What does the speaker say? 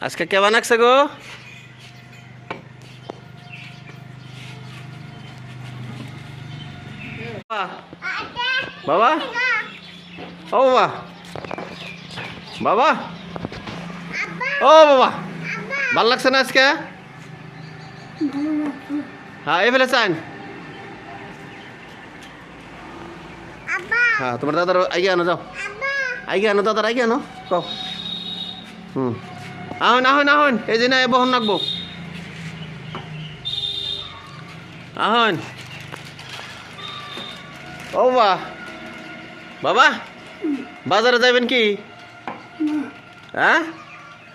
আজকে কে বানাকছে গো? বাবা, ও বাবা, বাবা, ও বাবা, ভাল লাগছে না আজকে? হ্যাঁ, এই ফেলে চান। হ্যাঁ, তোমার দাদার আগে আনো, যাও আগে আনো, দাদার আগে আনো, কও। আহন আহন আহন, এই যে না বহন রাখবো। আহন, ও বাবা, বাবা বাজারে যাবেন কি? হ্যাঁ,